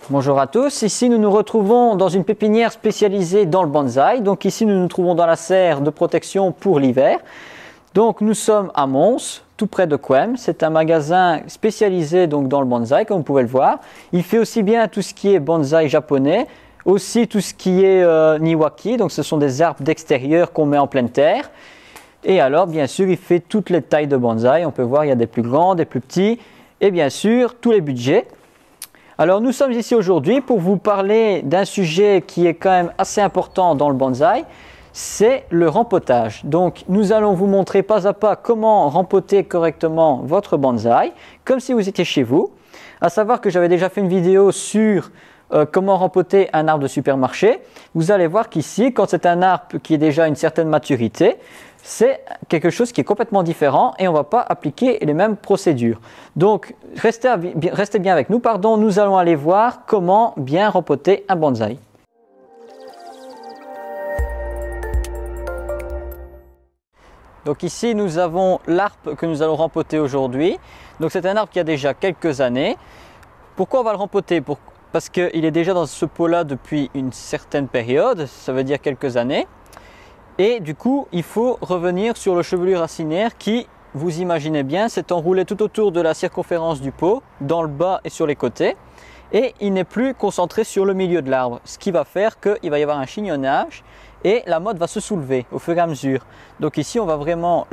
Bonjour à tous, ici nous nous retrouvons dans une pépinière spécialisée dans le bonsaï. Donc ici nous nous trouvons dans la serre de protection pour l'hiver. Donc nous sommes à Mons, tout près de Couëmes. C'est un magasin spécialisé donc dans le bonsaï, comme vous pouvez le voir. Il fait aussi bien tout ce qui est bonsaï japonais, aussi tout ce qui est niwaki, donc ce sont des arbres d'extérieur qu'on met en pleine terre. Et alors bien sûr il fait toutes les tailles de bonsaï. On peut voir il y a des plus grands, des plus petits et bien sûr tous les budgets. Alors nous sommes ici aujourd'hui pour vous parler d'un sujet qui est quand même assez important dans le bonsaï, c'est le rempotage. Donc nous allons vous montrer pas à pas comment rempoter correctement votre bonsaï, comme si vous étiez chez vous. À savoir que j'avais déjà fait une vidéo sur comment rempoter un arbre de supermarché. Vous allez voir qu'ici, quand c'est un arbre qui est déjà à une certaine maturité, c'est quelque chose qui est complètement différent et on ne va pas appliquer les mêmes procédures. Donc, restez bien avec nous. Nous allons aller voir comment bien rempoter un bonsaï. Donc ici, nous avons l'arbre que nous allons rempoter aujourd'hui. Donc c'est un arbre qui a déjà quelques années. Pourquoi on va le rempoter? Parce qu'il est déjà dans ce pot-là depuis une certaine période, ça veut dire quelques années. Et du coup, il faut revenir sur le chevelu racinaire qui, vous imaginez bien, s'est enroulé tout autour de la circonférence du pot, dans le bas et sur les côtés. Et il n'est plus concentré sur le milieu de l'arbre, ce qui va faire qu'il va y avoir un chignonnage et la motte va se soulever au fur et à mesure. Donc ici, on va vraiment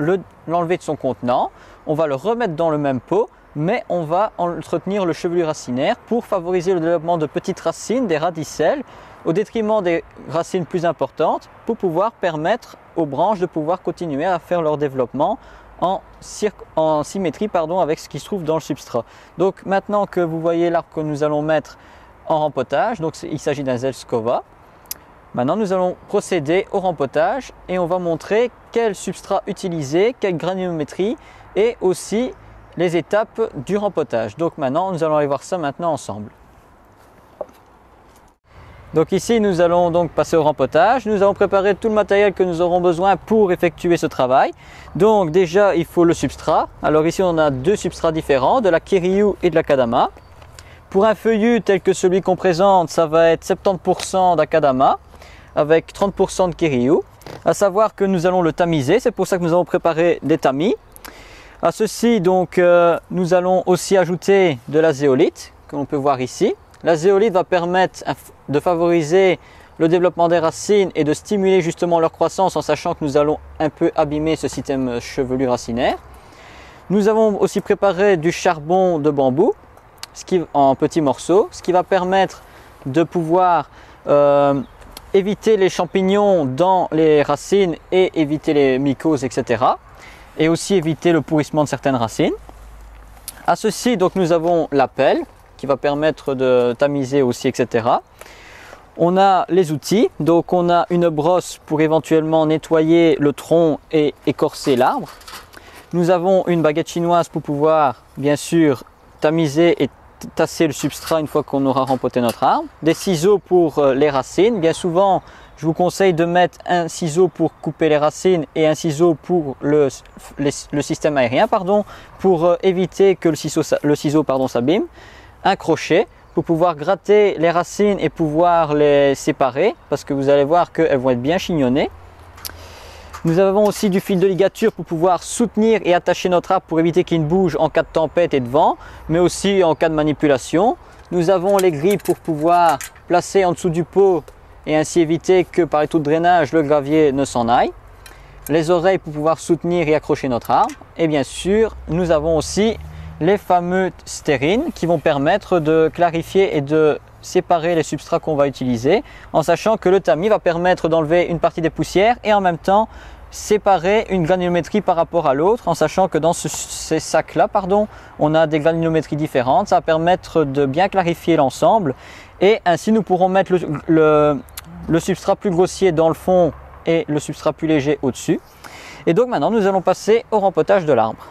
l'enlever de son contenant, on va le remettre dans le même pot, mais on va entretenir le chevelu racinaire pour favoriser le développement de petites racines, des radicelles, au détriment des racines plus importantes pour pouvoir permettre aux branches de pouvoir continuer à faire leur développement en symétrie avec ce qui se trouve dans le substrat. Donc maintenant que vous voyez l'arbre que nous allons mettre en rempotage, donc il s'agit d'un Zelskova. Maintenant nous allons procéder au rempotage et on va montrer quel substrat utiliser, quelle granulométrie et aussi les étapes du rempotage. Donc maintenant nous allons aller voir ça maintenant ensemble. Donc ici nous allons donc passer au rempotage. Nous allons préparer tout le matériel que nous aurons besoin pour effectuer ce travail. Donc déjà il faut le substrat. Alors ici on a deux substrats différents, de la Kiryu et de la Kadama. Pour un feuillu tel que celui qu'on présente, ça va être 70% d'Akadama avec 30% de Kiryu. À savoir que nous allons le tamiser, c'est pour ça que nous allons préparer des tamis. À ceci donc nous allons aussi ajouter de la zéolite que l'on peut voir ici. La zéolite va permettre de favoriser le développement des racines et de stimuler justement leur croissance en sachant que nous allons un peu abîmer ce système chevelu racinaire. Nous avons aussi préparé du charbon de bambou en petits morceaux, ce qui va permettre de pouvoir éviter les champignons dans les racines et éviter les mycoses, etc. Et aussi éviter le pourrissement de certaines racines. À ceci, donc, nous avons la pelle qui va permettre de tamiser aussi, etc. On a les outils, donc on a une brosse pour éventuellement nettoyer le tronc et écorcer l'arbre. Nous avons une baguette chinoise pour pouvoir bien sûr tamiser et tasser le substrat une fois qu'on aura rempoté notre arbre. Des ciseaux pour les racines, bien souvent je vous conseille de mettre un ciseau pour couper les racines et un ciseau pour le système aérien, pour éviter que le ciseau s'abîme. Un crochet pour pouvoir gratter les racines et pouvoir les séparer parce que vous allez voir qu'elles vont être bien chignonnées. Nous avons aussi du fil de ligature pour pouvoir soutenir et attacher notre arbre pour éviter qu'il ne bouge en cas de tempête et de vent, mais aussi en cas de manipulation. Nous avons les grilles pour pouvoir placer en dessous du pot et ainsi éviter que par les trous de drainage le gravier ne s'en aille. Les oreilles pour pouvoir soutenir et accrocher notre arbre. Et bien sûr, nous avons aussi les fameux stérines qui vont permettre de clarifier et de séparer les substrats qu'on va utiliser en sachant que le tamis va permettre d'enlever une partie des poussières et en même temps séparer une granulométrie par rapport à l'autre en sachant que dans ces sacs là on a des granulométries différentes. Ça va permettre de bien clarifier l'ensemble et ainsi nous pourrons mettre le substrat plus grossier dans le fond et le substrat plus léger au dessus. Et donc maintenant nous allons passer au rempotage de l'arbre.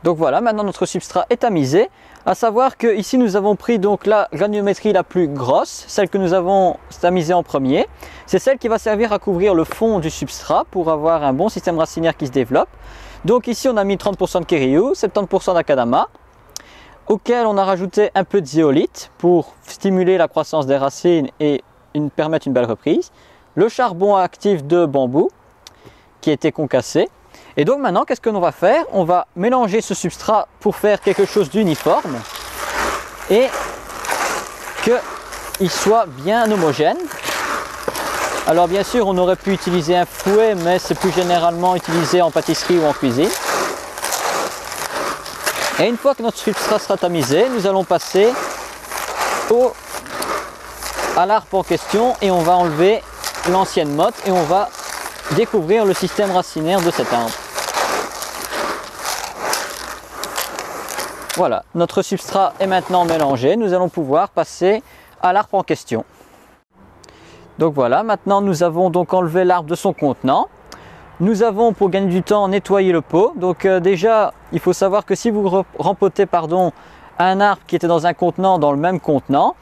Donc voilà, maintenant notre substrat est tamisé. À savoir que ici nous avons pris donc la granulométrie la plus grosse, celle que nous avons tamisée en premier. C'est celle qui va servir à couvrir le fond du substrat pour avoir un bon système racinaire qui se développe. Donc ici on a mis 30% de Kiriou, 70% d'Akadama, auquel on a rajouté un peu de zéolite pour stimuler la croissance des racines et permettre une belle reprise. Le charbon actif de bambou qui était concassé. Et donc maintenant, qu'est-ce que l'on va faire? On va mélanger ce substrat pour faire quelque chose d'uniforme et qu'il soit bien homogène. Alors bien sûr, on aurait pu utiliser un fouet, mais c'est plus généralement utilisé en pâtisserie ou en cuisine. Et une fois que notre substrat sera tamisé, nous allons passer à l'arbre en question et on va enlever l'ancienne motte et on va découvrir le système racinaire de cet arbre. Voilà, notre substrat est maintenant mélangé. Nous allons pouvoir passer à l'arbre en question. Donc voilà, maintenant nous avons donc enlevé l'arbre de son contenant. Nous avons, pour gagner du temps, nettoyé le pot. Donc déjà, il faut savoir que si vous rempotez un arbre qui était dans un contenant, dans le même contenant,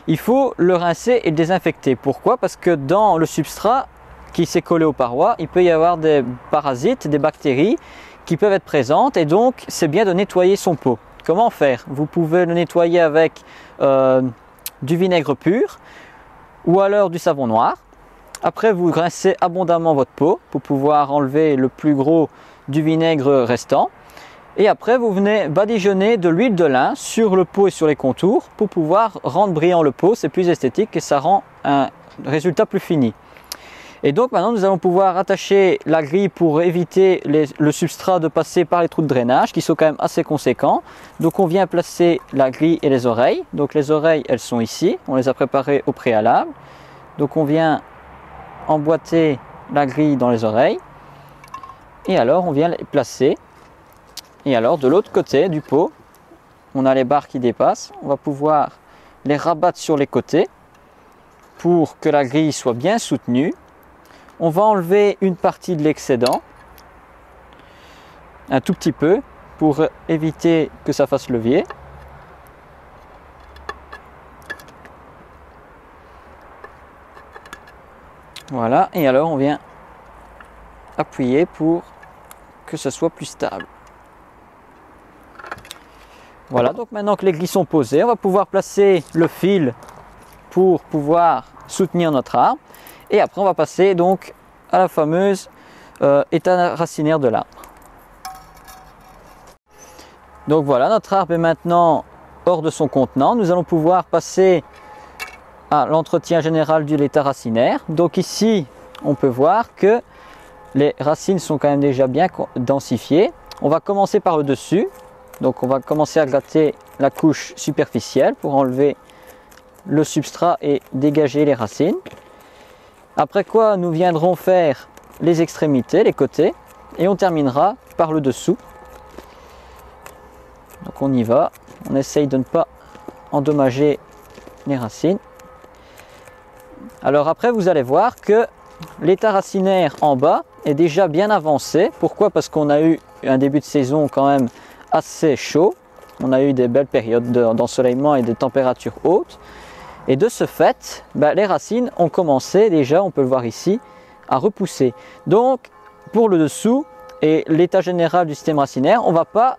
il faut le rincer et le désinfecter. Pourquoi? Parce que dans le substrat qui s'est collé aux parois, il peut y avoir des parasites, des bactéries qui peuvent être présentes et donc c'est bien de nettoyer son pot. Comment faire? Vous pouvez le nettoyer avec du vinaigre pur ou alors du savon noir. Après, vous rincez abondamment votre pot pour pouvoir enlever le plus gros du vinaigre restant. Et après, vous venez badigeonner de l'huile de lin sur le pot et sur les contours pour pouvoir rendre brillant le pot. C'est plus esthétique et ça rend un résultat plus fini. Et donc maintenant, nous allons pouvoir attacher la grille pour éviter le substrat de passer par les trous de drainage qui sont quand même assez conséquents. Donc on vient placer la grille et les oreilles. Donc les oreilles, elles sont ici. On les a préparées au préalable. Donc on vient emboîter la grille dans les oreilles. Et alors on vient les placer. Et alors de l'autre côté du pot, on a les barres qui dépassent. On va pouvoir les rabattre sur les côtés pour que la grille soit bien soutenue. On va enlever une partie de l'excédent, un tout petit peu, pour éviter que ça fasse levier. Voilà, et alors on vient appuyer pour que ce soit plus stable. Voilà, donc maintenant que les grilles sont posées, on va pouvoir placer le fil pour pouvoir soutenir notre arbre. Et après on va passer donc à la fameuse état racinaire de l'arbre. Donc voilà, notre arbre est maintenant hors de son contenant. Nous allons pouvoir passer à l'entretien général de l'état racinaire. Donc ici, on peut voir que les racines sont quand même déjà bien densifiées. On va commencer par le dessus. Donc on va commencer à gratter la couche superficielle pour enlever le substrat et dégager les racines. Après quoi, nous viendrons faire les extrémités, les côtés, et on terminera par le dessous. Donc on y va, on essaye de ne pas endommager les racines. Alors après, vous allez voir que l'état racinaire en bas est déjà bien avancé. Pourquoi? Parce qu'on a eu un début de saison quand même assez chaud. On a eu des belles périodes d'ensoleillement et de températures hautes. Et de ce fait, les racines ont commencé déjà, on peut le voir ici, à repousser. Donc pour le dessous et l'état général du système racinaire, on ne va pas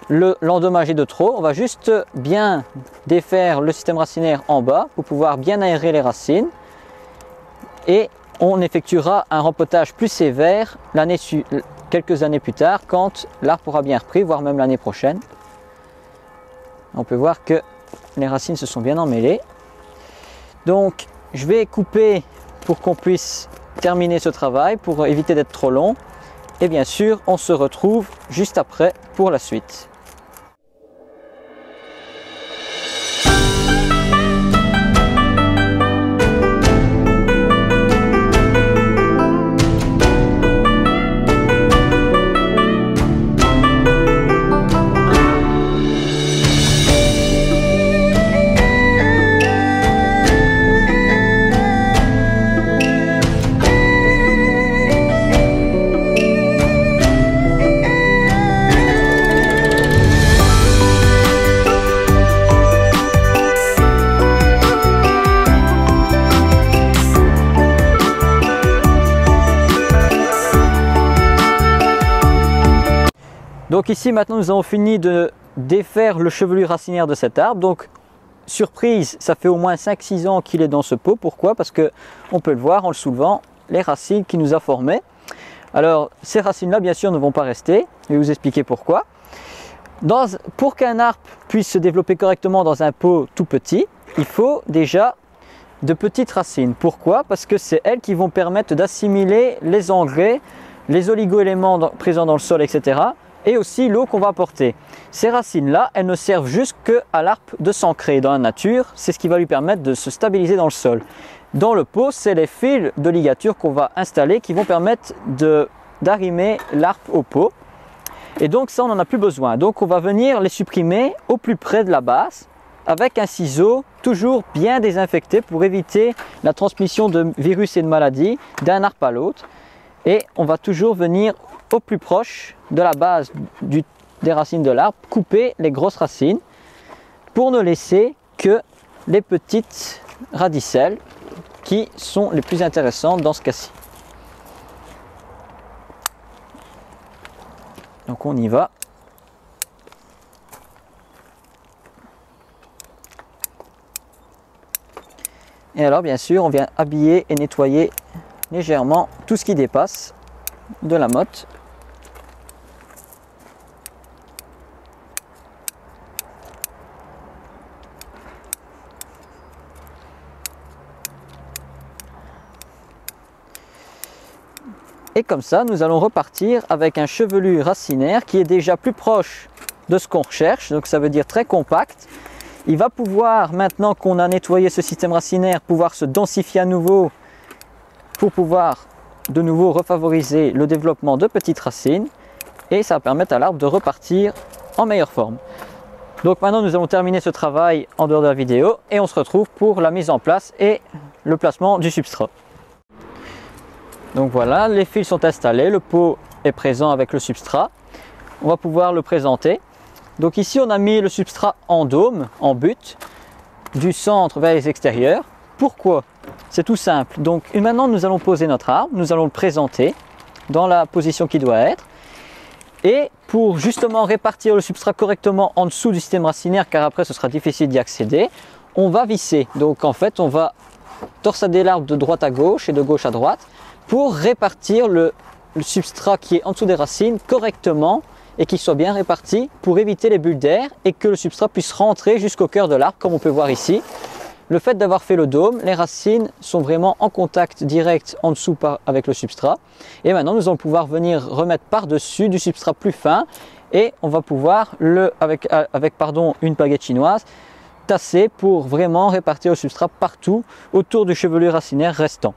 l'endommager de trop. On va juste bien défaire le système racinaire en bas pour pouvoir bien aérer les racines. Et on effectuera un rempotage plus sévère quelques années plus tard quand l'arbre aura bien repris, voire même l'année prochaine. On peut voir que les racines se sont bien emmêlées. Donc je vais couper pour qu'on puisse terminer ce travail, pour éviter d'être trop long. Et bien sûr, on se retrouve juste après pour la suite. Donc ici maintenant nous avons fini de défaire le chevelu racinaire de cet arbre. Donc surprise, ça fait au moins 5-6 ans qu'il est dans ce pot. Pourquoi? Parce que on peut le voir en le soulevant, les racines qu'il nous a formées. Alors ces racines là bien sûr ne vont pas rester, je vais vous expliquer pourquoi. Pour qu'un arbre puisse se développer correctement dans un pot tout petit, il faut déjà de petites racines. Pourquoi? Parce que c'est elles qui vont permettre d'assimiler les engrais, les oligo-éléments présents dans le sol, etc. et aussi l'eau qu'on va apporter. Ces racines-là, elles ne servent juste qu'à l'arbre de s'ancrer dans la nature. C'est ce qui va lui permettre de se stabiliser dans le sol. Dans le pot, c'est les fils de ligature qu'on va installer qui vont permettre d'arrimer l'arbre au pot. Et donc ça, on n'en a plus besoin. Donc on va venir les supprimer au plus près de la base avec un ciseau toujours bien désinfecté pour éviter la transmission de virus et de maladies d'un arbre à l'autre. Et on va toujours venir au plus proche de la base des racines de l'arbre, couper les grosses racines pour ne laisser que les petites radicelles qui sont les plus intéressantes dans ce cas-ci. Donc on y va. Et alors bien sûr on vient habiller et nettoyer légèrement tout ce qui dépasse de la motte. Et comme ça, nous allons repartir avec un chevelu racinaire qui est déjà plus proche de ce qu'on recherche. Donc ça veut dire très compact. Il va pouvoir, maintenant qu'on a nettoyé ce système racinaire, pouvoir se densifier à nouveau pour pouvoir de nouveau refavoriser le développement de petites racines. Et ça va permettre à l'arbre de repartir en meilleure forme. Donc maintenant, nous allons terminer ce travail en dehors de la vidéo et on se retrouve pour la mise en place et le placement du substrat. Donc voilà, les fils sont installés, le pot est présent avec le substrat. On va pouvoir le présenter. Donc ici, on a mis le substrat en dôme, en butte, du centre vers les extérieurs. Pourquoi? C'est tout simple. Donc maintenant, nous allons poser notre arbre, nous allons le présenter dans la position qui doit être. Et pour justement répartir le substrat correctement en dessous du système racinaire, car après ce sera difficile d'y accéder, on va visser. Donc en fait, on va torsader l'arbre de droite à gauche et de gauche à droite pour répartir le substrat qui est en dessous des racines correctement et qu'il soit bien réparti pour éviter les bulles d'air et que le substrat puisse rentrer jusqu'au cœur de l'arbre comme on peut voir ici. Le fait d'avoir fait le dôme, les racines sont vraiment en contact direct en dessous avec le substrat. Et maintenant nous allons pouvoir venir remettre par-dessus du substrat plus fin et on va pouvoir, avec une baguette chinoise, tasser pour vraiment répartir le substrat partout autour du chevelu racinaire restant.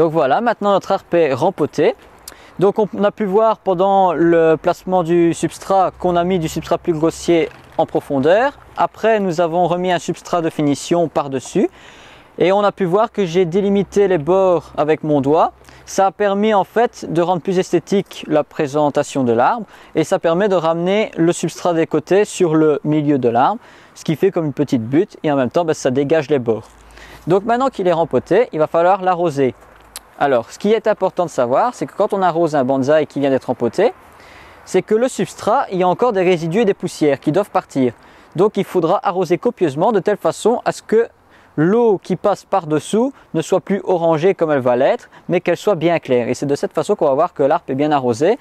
Donc voilà, maintenant notre arbre est rempoté. Donc on a pu voir pendant le placement du substrat qu'on a mis du substrat plus grossier en profondeur. Après nous avons remis un substrat de finition par-dessus. Et on a pu voir que j'ai délimité les bords avec mon doigt. Ça a permis en fait de rendre plus esthétique la présentation de l'arbre. Et ça permet de ramener le substrat des côtés sur le milieu de l'arbre. Ce qui fait comme une petite butte et en même temps ça dégage les bords. Donc maintenant qu'il est rempoté, il va falloir l'arroser. Alors, ce qui est important de savoir, c'est que quand on arrose un bonsaï qui vient d'être rempoté, c'est que le substrat, il y a encore des résidus et des poussières qui doivent partir. Donc, il faudra arroser copieusement de telle façon à ce que l'eau qui passe par-dessous ne soit plus orangée comme elle va l'être, mais qu'elle soit bien claire. Et c'est de cette façon qu'on va voir que l'arbre est bien arrosé,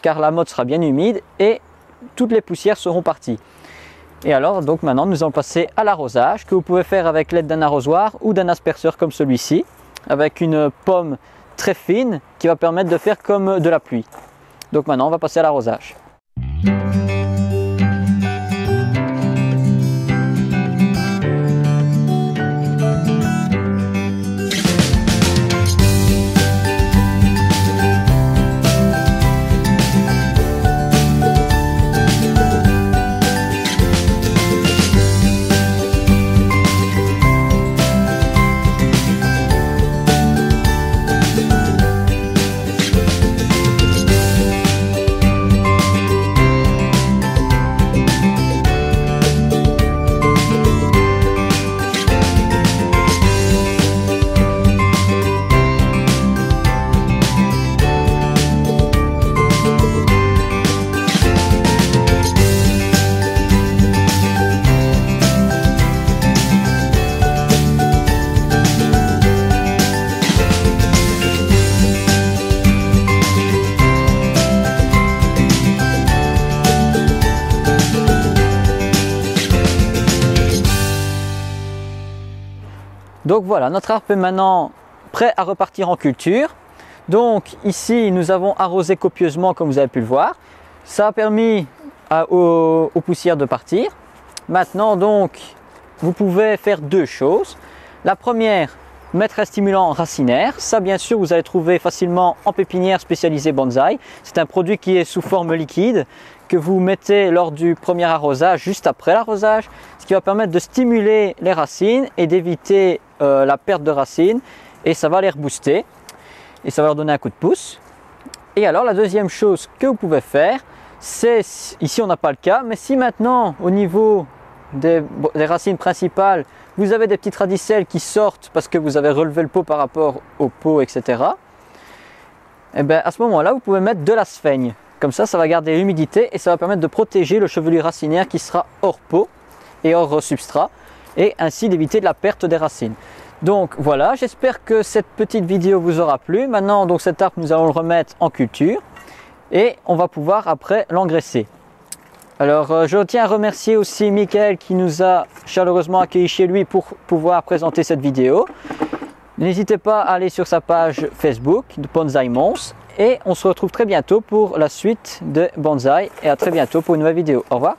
car la motte sera bien humide et toutes les poussières seront parties. Et alors, donc maintenant, nous allons passer à l'arrosage, que vous pouvez faire avec l'aide d'un arrosoir ou d'un asperceur comme celui-ci, avec une pomme très fine qui va permettre de faire comme de la pluie. Donc maintenant on va passer à l'arrosage. Donc voilà, notre arbre est maintenant prêt à repartir en culture. Donc ici, nous avons arrosé copieusement comme vous avez pu le voir. Ça a permis aux poussières de partir. Maintenant donc, vous pouvez faire deux choses. La première, mettre un stimulant racinaire. Ça bien sûr, vous allez trouver facilement en pépinière spécialisée bonsaï. C'est un produit qui est sous forme liquide que vous mettez lors du premier arrosage, juste après l'arrosage, ce qui va permettre de stimuler les racines et d'éviter la perte de racines, et ça va les rebooster et ça va leur donner un coup de pouce. Et alors la deuxième chose que vous pouvez faire, c'est, ici on n'a pas le cas, mais si maintenant au niveau des racines principales vous avez des petites radicelles qui sortent parce que vous avez relevé le pot par rapport au pot, etc., et bien à ce moment là vous pouvez mettre de la sphaigne. Comme ça, ça va garder l'humidité et ça va permettre de protéger le chevelu racinaire qui sera hors pot et hors substrat, et ainsi d'éviter de la perte des racines. Donc voilà, j'espère que cette petite vidéo vous aura plu. Maintenant, donc cet arbre, nous allons le remettre en culture et on va pouvoir après l'engraisser. Alors je tiens à remercier aussi Michael qui nous a chaleureusement accueillis chez lui pour pouvoir présenter cette vidéo. N'hésitez pas à aller sur sa page Facebook de Bonsaï Mons et on se retrouve très bientôt pour la suite de Bonsaï, et à très bientôt pour une nouvelle vidéo. Au revoir.